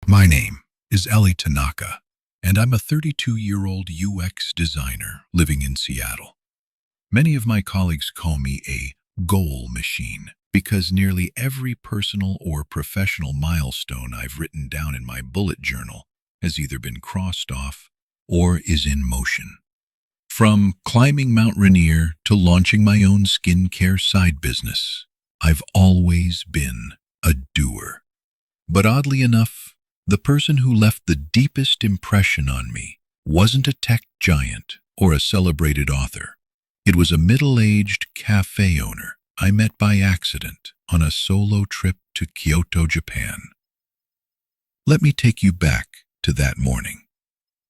My name is Ellie Tanaka, and I'm a 32-year-old UX designer living in Seattle. Many of my colleagues call me a goal machine because nearly every personal or professional milestone I've written down in my bullet journal has either been crossed off or is in motion. From climbing Mount Rainier to launching my own skincare side business, I've always been a doer. But oddly enough, the person who left the deepest impression on me wasn't a tech giant or a celebrated author. It was a middle-aged café owner I met by accident on a solo trip to Kyoto, Japan. Let me take you back to that morning.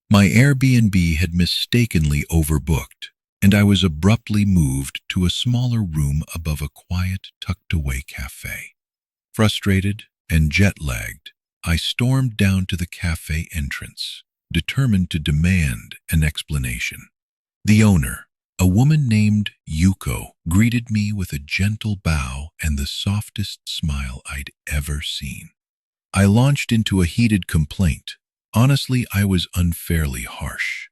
My Airbnb had mistakenly overbooked, and I was abruptly moved to a smaller room above a quiet, tucked-away café. Frustrated and jet-lagged, I stormed down to the cafe entrance, determined to demand an explanation. The owner, a woman named Yuko, greeted me with a gentle bow and the softest smile I'd ever seen. I launched into a heated complaint. Honestly, I was unfairly harsh.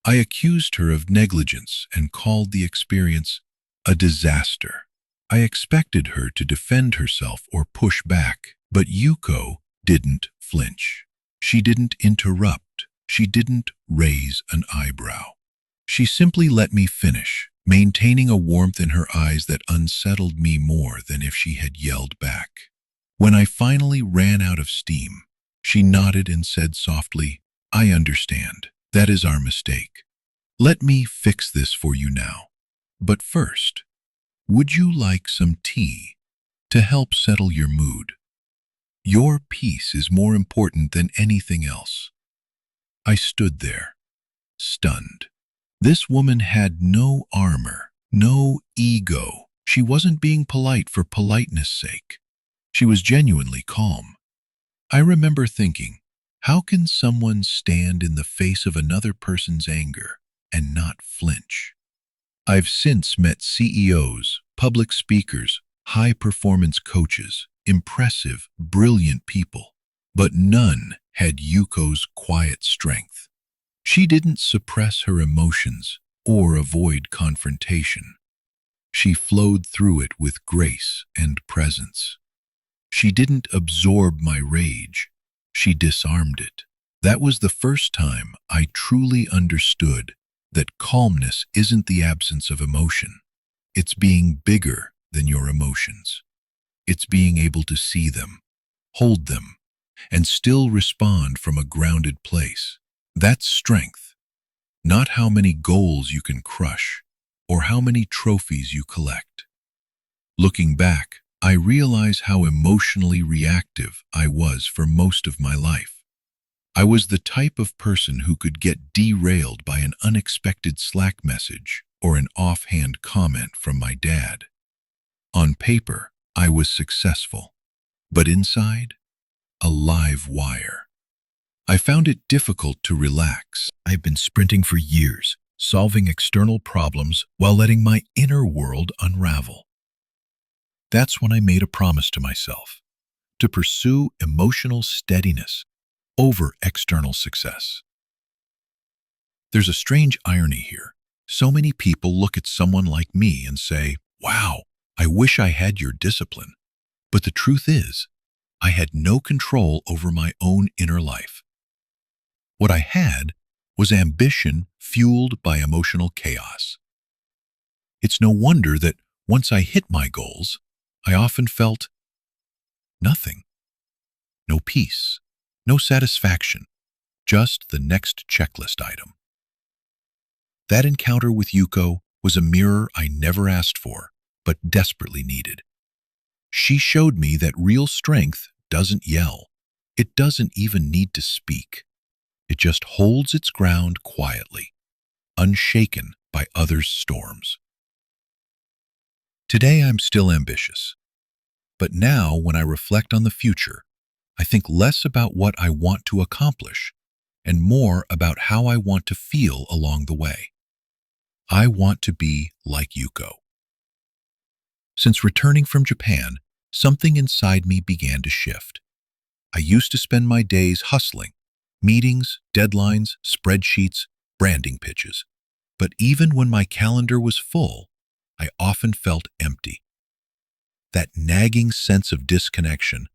I accused her of negligence and called the experience a disaster. I expected her to defend herself or push back, but Yuko didn't flinch. She didn't interrupt. She didn't raise an eyebrow. She simply let me finish, maintaining a warmth in her eyes that unsettled me more than if she had yelled back. When I finally ran out of steam, she nodded and said softly, "I understand. That is our mistake. Let me fix this for you now. But first, would you like some tea to help settle your mood? Your peace is more important than anything else." I stood there, stunned. This woman had no armor, no ego. She wasn't being polite for politeness' sake. She was genuinely calm. I remember thinking, how can someone stand in the face of another person's anger and not flinch? I've since met CEOs, public speakers, high-performance coaches, impressive, brilliant people, but none had Yuko's quiet strength. She didn't suppress her emotions or avoid confrontation. She flowed through it with grace and presence. She didn't absorb my rage. She disarmed it. That was the first time I truly understood that calmness isn't the absence of emotion. It's being bigger than your emotions. It's being able to see them, hold them, and still respond from a grounded place. That's strength, not how many goals you can crush or how many trophies you collect. Looking back, I realize how emotionally reactive I was for most of my life. I was the type of person who could get derailed by an unexpected Slack message or an offhand comment from my dad. On paper, I was successful, but inside, a live wire. I found it difficult to relax. I've been sprinting for years, solving external problems while letting my inner world unravel. That's when I made a promise to myself, to pursue emotional steadiness over external success. There's a strange irony here. So many people look at someone like me and say, "Wow, I wish I had your discipline." But the truth is, I had no control over my own inner life. What I had was ambition fueled by emotional chaos. It's no wonder that once I hit my goals, I often felt nothing. No peace, no satisfaction, just the next checklist item. That encounter with Yuko was a mirror I never asked for, but desperately needed. She showed me that real strength doesn't yell. It doesn't even need to speak. It just holds its ground quietly, unshaken by others' storms. Today I'm still ambitious, but now when I reflect on the future, I think less about what I want to accomplish and more about how I want to feel along the way. I want to be like Yuko. Since returning from Japan, something inside me began to shift. I used to spend my days hustling, meetings, deadlines, spreadsheets, branding pitches. But even when my calendar was full, I often felt empty. That nagging sense of disconnection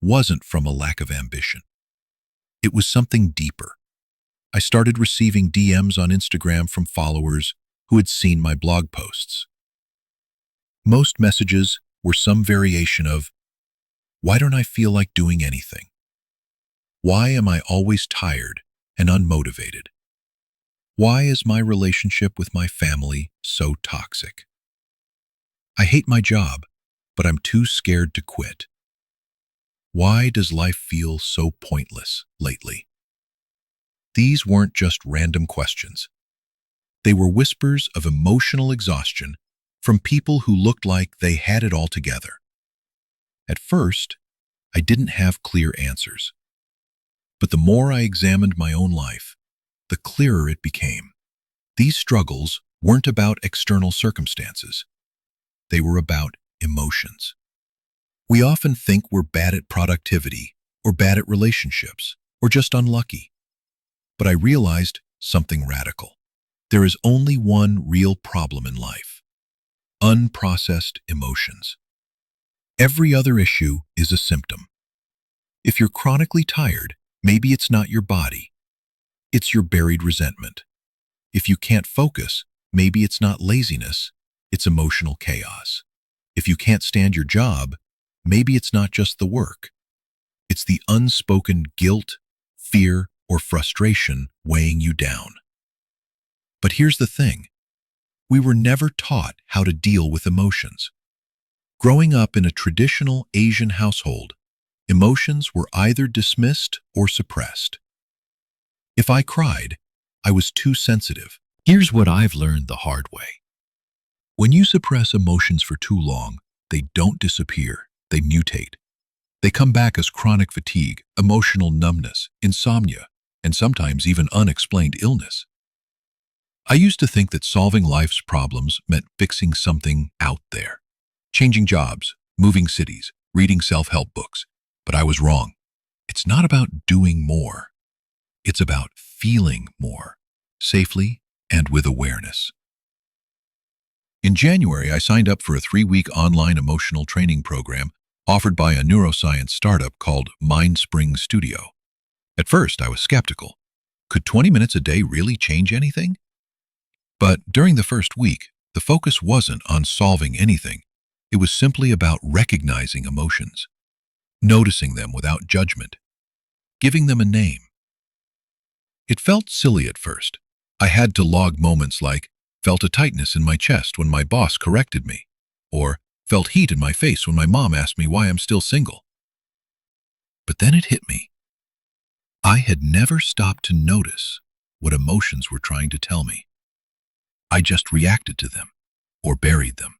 wasn't from a lack of ambition. It was something deeper. I started receiving DMs on Instagram from followers who had seen my blog posts. Most messages were some variation of, "Why don't I feel like doing anything? Why am I always tired and unmotivated? Why is my relationship with my family so toxic? I hate my job, but I'm too scared to quit. Why does life feel so pointless lately?" These weren't just random questions. They were whispers of emotional exhaustion from people who looked like they had it all together. At first, I didn't have clear answers. But the more I examined my own life, the clearer it became. These struggles weren't about external circumstances. They were about emotions. We often think we're bad at productivity, or bad at relationships, or just unlucky. But I realized something radical. There is only one real problem in life: unprocessed emotions. Every other issue is a symptom. If you're chronically tired, maybe it's not your body. It's your buried resentment. If you can't focus, maybe it's not laziness, it's emotional chaos. If you can't stand your job, maybe it's not just the work. It's the unspoken guilt, fear, or frustration weighing you down. But here's the thing. We were never taught how to deal with emotions. Growing up in a traditional Asian household, emotions were either dismissed or suppressed. If I cried, I was too sensitive. Here's what I've learned the hard way. When you suppress emotions for too long, they don't disappear, they mutate. They come back as chronic fatigue, emotional numbness, insomnia, and sometimes even unexplained illness. I used to think that solving life's problems meant fixing something out there. Changing jobs, moving cities, reading self-help books. But I was wrong. It's not about doing more. It's about feeling more, safely and with awareness. In January, I signed up for a 3-week online emotional training program offered by a neuroscience startup called Mindspring Studio. At first, I was skeptical. Could 20 minutes a day really change anything? But during the first week, the focus wasn't on solving anything. It was simply about recognizing emotions, noticing them without judgment, giving them a name. It felt silly at first. I had to log moments like, felt a tightness in my chest when my boss corrected me, or felt heat in my face when my mom asked me why I'm still single. But then it hit me. I had never stopped to notice what emotions were trying to tell me. I just reacted to them, or buried them.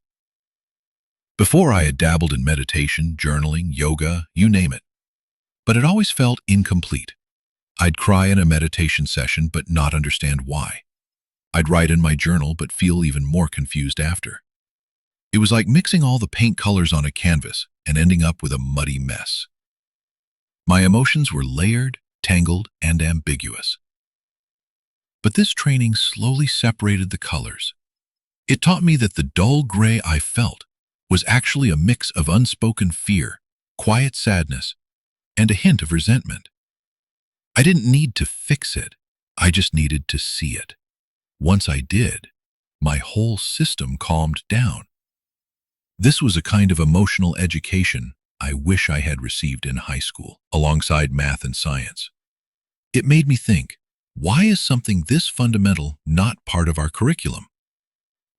Before, I had dabbled in meditation, journaling, yoga, you name it. But it always felt incomplete. I'd cry in a meditation session but not understand why. I'd write in my journal but feel even more confused after. It was like mixing all the paint colors on a canvas and ending up with a muddy mess. My emotions were layered, tangled, and ambiguous. But this training slowly separated the colors. It taught me that the dull gray I felt was actually a mix of unspoken fear, quiet sadness, and a hint of resentment. I didn't need to fix it. I just needed to see it. Once I did, my whole system calmed down. This was a kind of emotional education I wish I had received in high school, alongside math and science. It made me think, why is something this fundamental not part of our curriculum?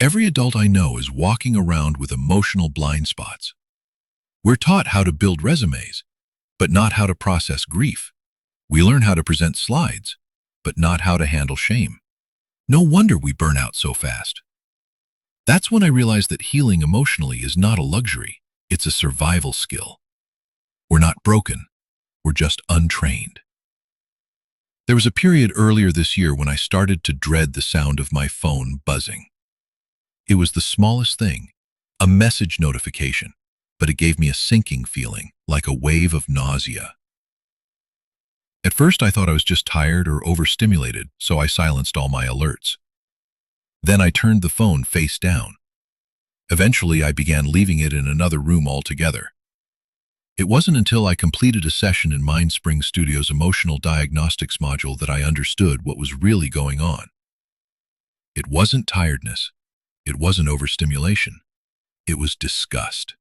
Every adult I know is walking around with emotional blind spots. We're taught how to build resumes, but not how to process grief. We learn how to present slides, but not how to handle shame. No wonder we burn out so fast. That's when I realized that healing emotionally is not a luxury, it's a survival skill. We're not broken, we're just untrained. There was a period earlier this year when I started to dread the sound of my phone buzzing. It was the smallest thing, a message notification, but it gave me a sinking feeling, like a wave of nausea. At first, I thought I was just tired or overstimulated, so I silenced all my alerts. Then I turned the phone face down. Eventually, I began leaving it in another room altogether. It wasn't until I completed a session in MindSpring Studio's emotional diagnostics module that I understood what was really going on. It wasn't tiredness. It wasn't overstimulation. It was disgust.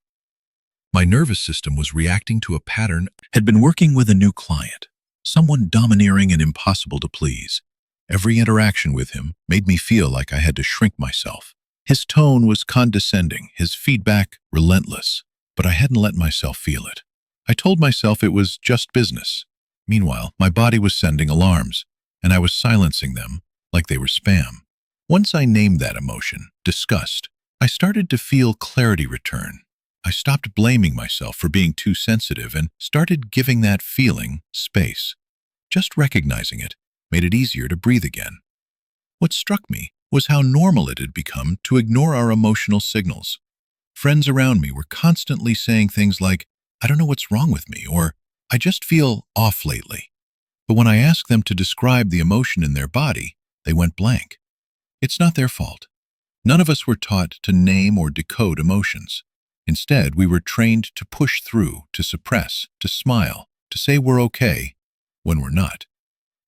My nervous system was reacting to a pattern. Had been working with a new client, someone domineering and impossible to please. Every interaction with him made me feel like I had to shrink myself. His tone was condescending, his feedback relentless, but I hadn't let myself feel it. I told myself it was just business. Meanwhile, my body was sending alarms, and I was silencing them like they were spam. Once I named that emotion, disgust, I started to feel clarity return. I stopped blaming myself for being too sensitive and started giving that feeling space. Just recognizing it made it easier to breathe again. What struck me was how normal it had become to ignore our emotional signals. Friends around me were constantly saying things like, "I don't know what's wrong with me," or "I just feel off lately." But when I asked them to describe the emotion in their body, they went blank. It's not their fault. None of us were taught to name or decode emotions. Instead, we were trained to push through, to suppress, to smile, to say we're okay when we're not.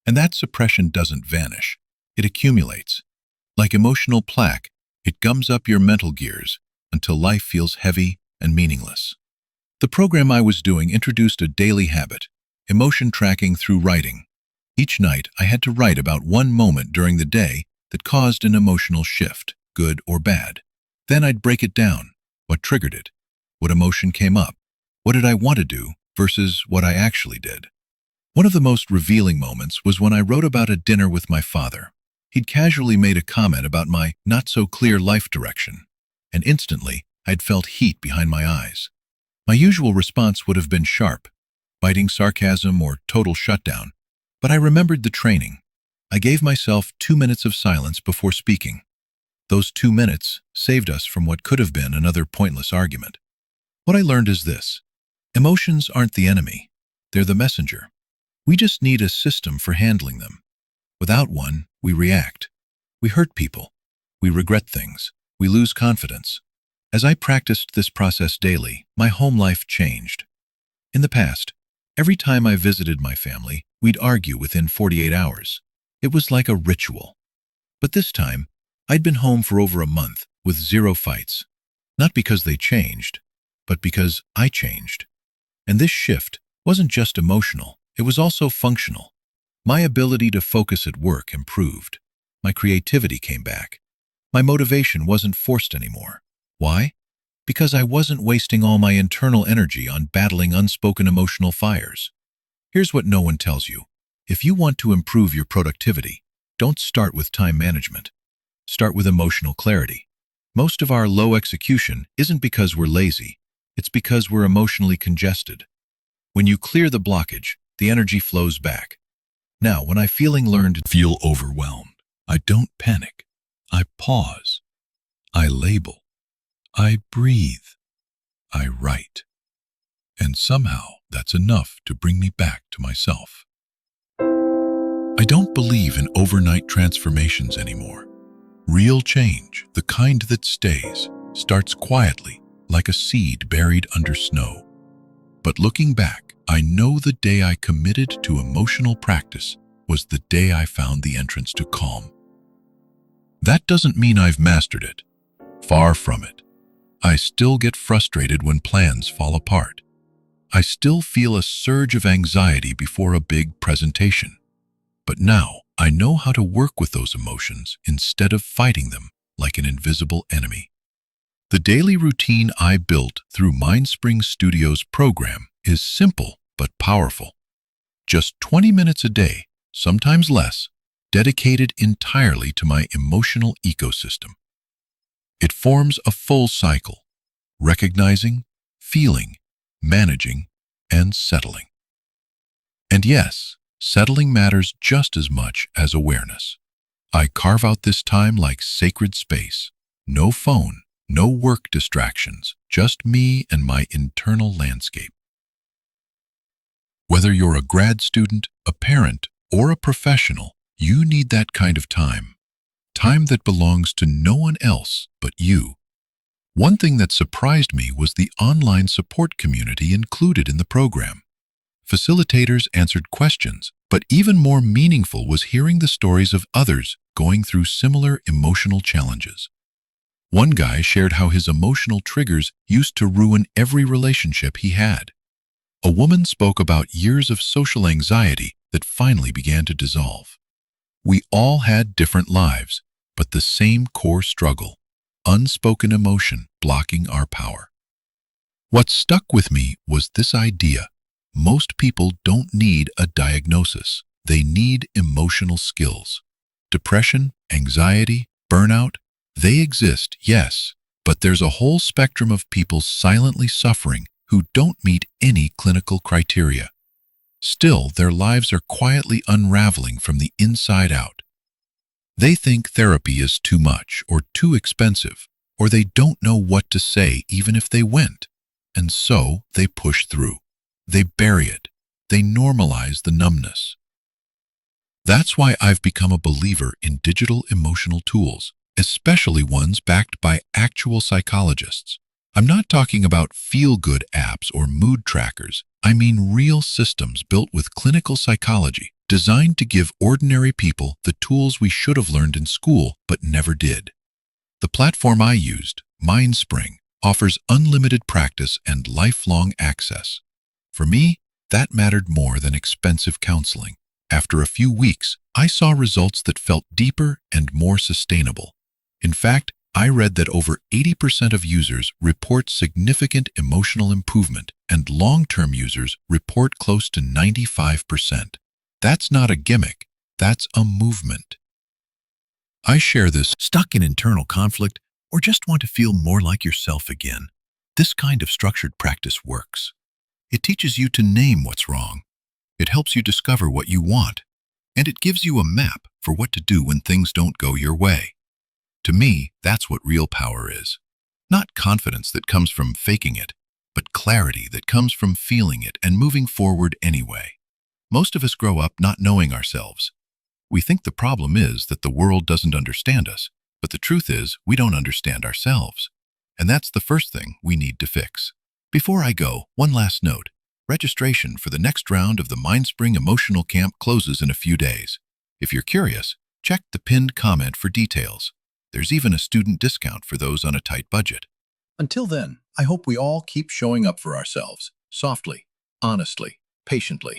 And that suppression doesn't vanish. It accumulates. Like emotional plaque, it gums up your mental gears until life feels heavy and meaningless. The program I was doing introduced a daily habit, emotion tracking through writing. Each night, I had to write about one moment during the day that caused an emotional shift, good or bad. Then I'd break it down. What triggered it? What emotion came up? What did I want to do versus what I actually did? One of the most revealing moments was when I wrote about a dinner with my father. He'd casually made a comment about my not-so-clear life direction, and instantly I'd felt heat behind my eyes. My usual response would have been sharp, biting sarcasm or total shutdown, but I remembered the training. I gave myself 2 minutes of silence before speaking. Those 2 minutes saved us from what could have been another pointless argument. What I learned is this: emotions aren't the enemy, they're the messenger. We just need a system for handling them. Without one, we react. We hurt people. We regret things. We lose confidence. As I practiced this process daily, my home life changed. In the past, every time I visited my family, we'd argue within 48 hours. It was like a ritual. But this time, I'd been home for over a month with 0 fights. Not because they changed, but because I changed. And this shift wasn't just emotional, it was also functional. My ability to focus at work improved. My creativity came back. My motivation wasn't forced anymore. Why? Because I wasn't wasting all my internal energy on battling unspoken emotional fires. Here's what no one tells you. If you want to improve your productivity, don't start with time management. Start with emotional clarity. Most of our low execution isn't because we're lazy. It's because we're emotionally congested. When you clear the blockage, the energy flows back. Now, when I learned to feel overwhelmed, I don't panic. I pause. I label. I breathe. I write. And somehow that's enough to bring me back to myself. I don't believe in overnight transformations anymore. Real change, the kind that stays, starts quietly, like a seed buried under snow. But looking back, I know the day I committed to emotional practice was the day I found the entrance to calm. That doesn't mean I've mastered it. Far from it. I still get frustrated when plans fall apart. I still feel a surge of anxiety before a big presentation. But now I know how to work with those emotions instead of fighting them like an invisible enemy. The daily routine I built through MindSpring Studio's program is simple but powerful. Just 20 minutes a day, sometimes less, dedicated entirely to my emotional ecosystem. It forms a full cycle: recognizing, feeling, managing, and settling. And yes, settling matters just as much as awareness. I carve out this time like sacred space. No phone, no work distractions, just me and my internal landscape. Whether you're a grad student, a parent, or a professional, you need that kind of time. Time that belongs to no one else but you. One thing that surprised me was the online support community included in the program. Facilitators answered questions, but even more meaningful was hearing the stories of others going through similar emotional challenges. One guy shared how his emotional triggers used to ruin every relationship he had. A woman spoke about years of social anxiety that finally began to dissolve. We all had different lives, but the same core struggle, unspoken emotion blocking our power. What stuck with me was this idea: most people don't need a diagnosis, they need emotional skills. Depression, anxiety, burnout, they exist, yes, but there's a whole spectrum of people silently suffering who don't meet any clinical criteria. Still, their lives are quietly unraveling from the inside out. They think therapy is too much or too expensive, or they don't know what to say even if they went. And so they push through. They bury it. They normalize the numbness. That's why I've become a believer in digital emotional tools, especially ones backed by actual psychologists. I'm not talking about feel-good apps or mood trackers. I mean real systems built with clinical psychology, designed to give ordinary people the tools we should have learned in school but never did. The platform I used, MindSpring, offers unlimited practice and lifelong access. For me, that mattered more than expensive counseling. After a few weeks, I saw results that felt deeper and more sustainable. In fact, I read that over 80% of users report significant emotional improvement, and long-term users report close to 95%. That's not a gimmick, that's a movement. I share this stuck in internal conflict or just want to feel more like yourself again. This kind of structured practice works. It teaches you to name what's wrong. It helps you discover what you want, and it gives you a map for what to do when things don't go your way. To me, that's what real power is. Not confidence that comes from faking it, but clarity that comes from feeling it and moving forward anyway. Most of us grow up not knowing ourselves. We think the problem is that the world doesn't understand us, but the truth is we don't understand ourselves. And that's the first thing we need to fix. Before I go, one last note. Registration for the next round of the MindSpring Emotional Camp closes in a few days. If you're curious, check the pinned comment for details. There's even a student discount for those on a tight budget. Until then, I hope we all keep showing up for ourselves, softly, honestly, patiently.